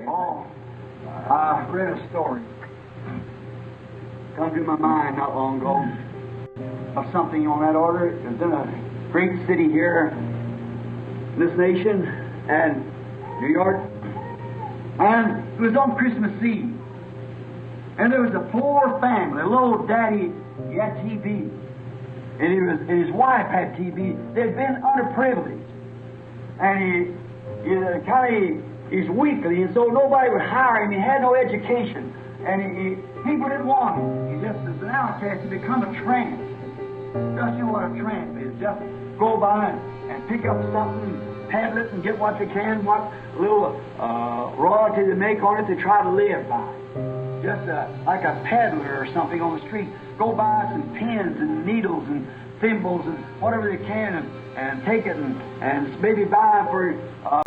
Oh, I read a story. Come to my mind not long ago of something on that order. It was in a great city here in this nation, and New York. And it was on Christmas Eve. And there was a poor family, a little daddy, he had TB. And his wife had TB. They'd been underprivileged. And he's weakly, and so nobody would hire him. He had no education. And people didn't want him. He just as an outcast to become a tramp. Just you know what a tramp is. Just go by and pick up something, peddle it, and get what they can, what little royalty they make on it to try to live by. Just like a peddler or something on the street. Go buy some pins and needles and thimbles and whatever they can and take it and maybe buy them for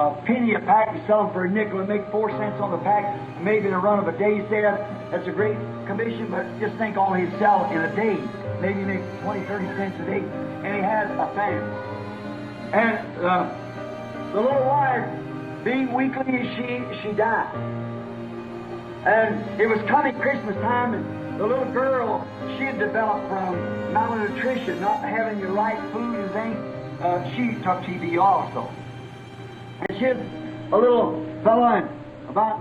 a penny a pack and sell them for a nickel and make 4 cents on the pack, maybe in a run of a day's day. That's a great commission, but just think all he'd sell in a day. Maybe make 20, 30 cents a day. And he had a family. And the little wife, being weakly, she died. And it was coming Christmas time, and the little girl, she had developed from malnutrition, not having the right food and things. She took TB also. And she had a little fella, about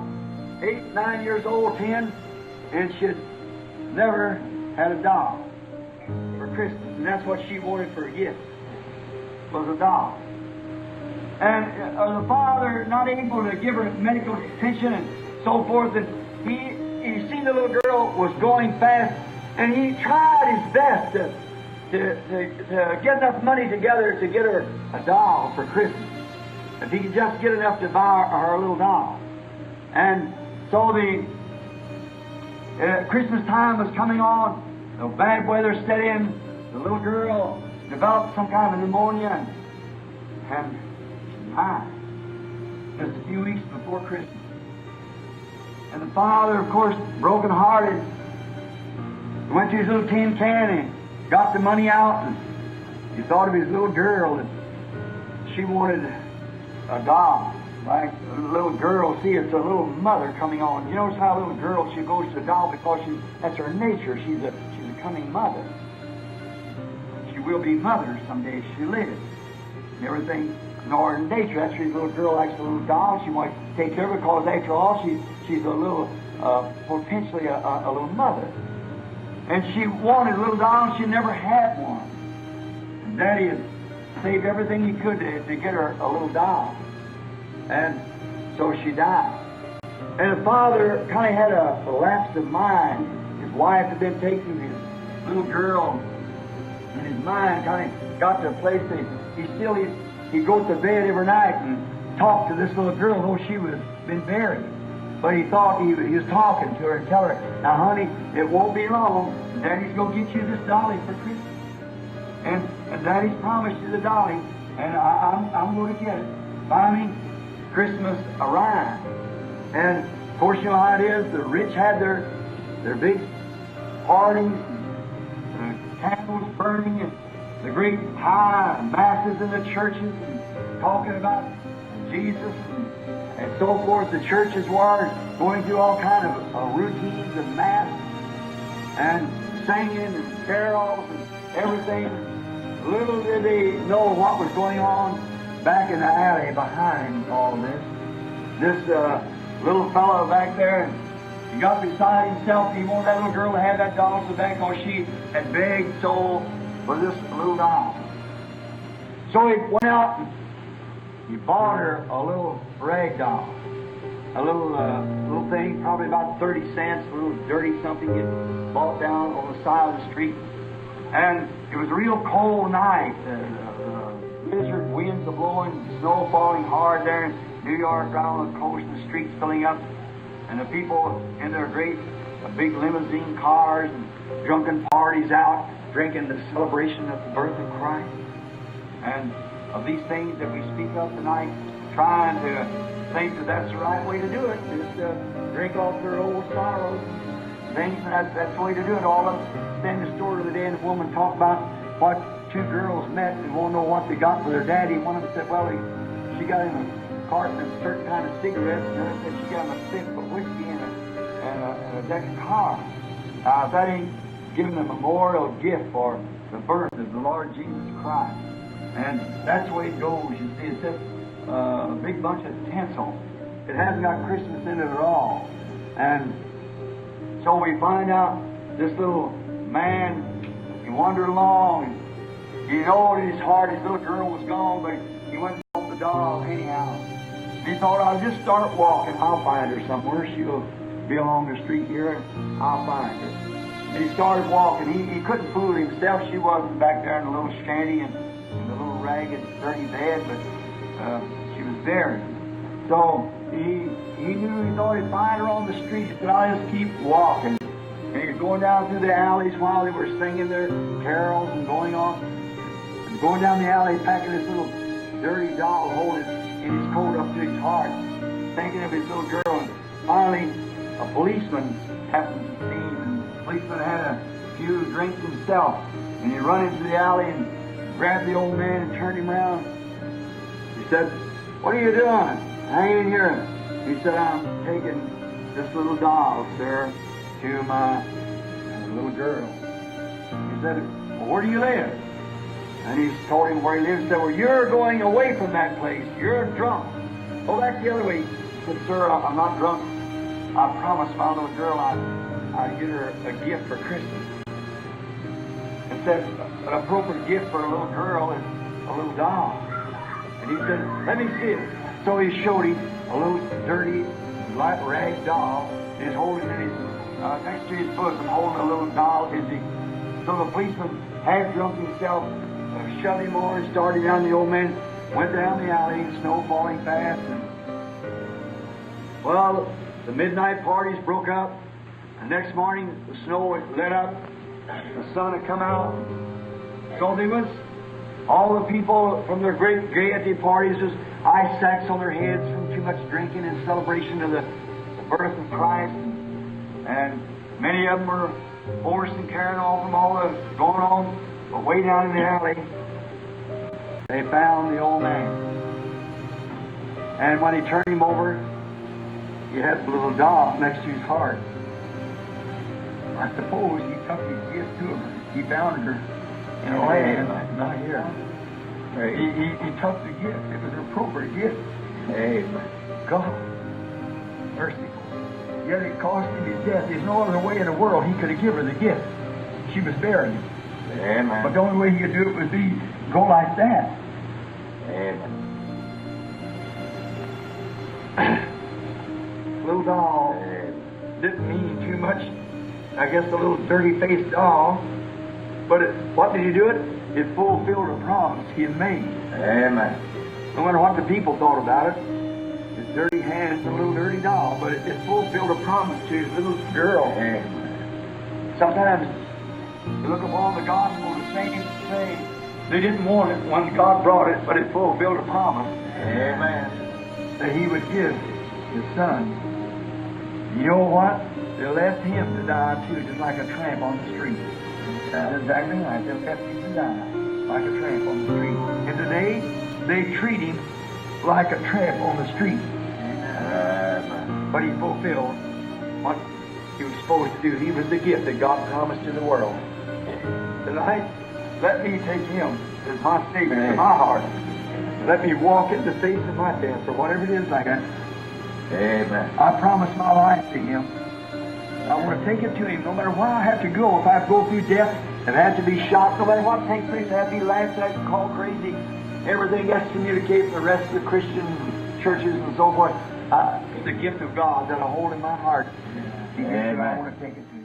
8, 9 years old, 10, and she had never had a doll for Christmas. And that's what she wanted for a gift, was a doll. And the father, not able to give her medical attention and so forth, and he seen the little girl was going fast, and he tried his best to get enough money together to get her a doll for Christmas. If he could just get enough to buy her a little doll. And so the Christmas time was coming on, the bad weather set in, the little girl developed some kind of pneumonia and died just a few weeks before Christmas. And the father, of course, broken-hearted, went to his little tin can and got the money out, and he thought of his little girl, and she wanted a doll. Like a little girl, see, it's a little mother coming on. You notice how a little girl, she goes to a doll because that's her nature. She's a coming mother. She will be mother someday if she lives. And everything in order and nature. That's why the little girl likes a little doll. She wants to take care of it because, after all, she's a little, potentially a little mother. And she wanted a little doll, and she never had one. And Daddy had saved everything he could to get her a little doll. And so she died. And the father kind of had a lapse of mind. His wife had been taking his little girl, and his mind kind of got to a place that he'd go to bed every night and talk to this little girl, though she was been buried. But he thought he was talking to her and tell her, now, honey, it won't be long. Daddy's going to get you this dolly for Christmas. And Daddy's promised you the dolly, and I'm going to get it. Finally, Christmas arrived. And, of course, you know how it is. The rich had their big parties, and candles burning, and the great high masses in the churches, and talking about Jesus and so forth. The churches were going through all kind of routines of mass and singing and carols and everything. Little did they know what was going on back in the alley behind all this. This little fellow back there, he got beside himself. He wanted that little girl to have that doll so bad because she had begged so for this little doll. So he went out and he bought her a little rag doll. A little thing, probably about 30 cents, a little dirty something you bought down on the side of the street. And it was a real cold night. Blizzard winds blowing, snow falling hard there in New York, around the coast, the streets filling up. And the people in their great big limousine cars and drunken parties out, drinking the celebration of the birth of Christ. And of these things that we speak of tonight, trying to think that that's the right way to do it, just drink off their old sorrows, things, and that's the way to do it. All of them stand in the store the other day, and a woman talked about what two girls met and won't know what they got for their daddy. One of them said, well, she got him carton of certain kind of cigarettes, and then said she got him a fifth of whiskey and a deck of cards. Now, that ain't giving a memorial gift for the birth of the Lord Jesus Christ. And that's the way it goes. You see, it's just a big bunch of tinsel. It hasn't got Christmas in it at all. And so we find out this little man, he wandered along, and he know in his heart his little girl was gone, but he went and bought the doll anyhow. And he thought, I'll just start walking. I'll find her somewhere. She'll be along the street here, and I'll find her. And he started walking. He couldn't fool himself. She wasn't back there in a little shanty and in a little ragged, dirty bed, but she was there. So he thought he'd find her on the street. He said, I'll just keep walking. And he was going down through the alleys while they were singing their carols and going on. And going down the alley, packing this little dirty doll, holding it in his coat up to his heart, thinking of his little girl. And finally, a policeman happened to see him. And the policeman had a few drinks himself. And he run into the alley and grabbed the old man and turned him around. He said, what are you doing? Hanging here. He said, I'm taking this little doll, sir, to my little girl. He said, well, where do you live? And he told him where he lives. He said, well, you're going away from that place. You're drunk. Go back the other way. He said, sir, I'm not drunk. I promised my little girl I'd get her a gift for Christmas. It said, an appropriate gift for a little girl is a little doll. And he said, let me see it. So he showed him a little dirty, light rag doll. He's holding it in his, next to his bosom, holding a little doll. So the policeman, half drunk himself, shoved him over and started down. The old man went down the alley, snow falling fast. And, well, the midnight parties broke up. The next morning, the snow had lit up. The sun had come out. So there was all the people from their great gaiety parties with ice sacks on their heads from too much drinking in celebration of the birth of Christ. And many of them were horse and carrying off from all the going on. But way down in the alley, they found the old man. And when he turned him over, he had the little doll next to his heart. I suppose he took his gift to her. He found her in a land, not here. Right. He took the gift. It was an appropriate gift. Amen. God, mercy. Yet it cost him his death. There's no other way in the world he could have given her the gift. She was bearing him. Amen. But the only way he could do it would be go like that. Amen. Little doll didn't mean too much. I guess a little dirty-faced doll. But what did he do it? It fulfilled a promise he had made. Amen. No matter what the people thought about it, his dirty hands, a little dirty doll, but it fulfilled a promise to his little girl. Amen. Sometimes you look upon the gospel, the saints say they didn't want it when God brought it, but it fulfilled a promise. Amen. That he would give his son. You know what? They left him to die too, just like a tramp on the street. That's exactly right. They left him to die like a tramp on the street. And today, they treat him like a tramp on the street. But he fulfilled what he was supposed to do. He was the gift that God promised to the world. Tonight, let me take him as my Savior in my heart. Let me walk in the face of my death, or whatever it is like that. Amen. I promise my life to him. I want to take it to him no matter where I have to go. If I have to go through death, if I have to be shot, no matter what takes place, I have to be laughed at and called crazy. Everything excommunicated from the rest of the Christian churches and so forth. It's the gift of God that I hold in my heart. Amen. I want to take it to him.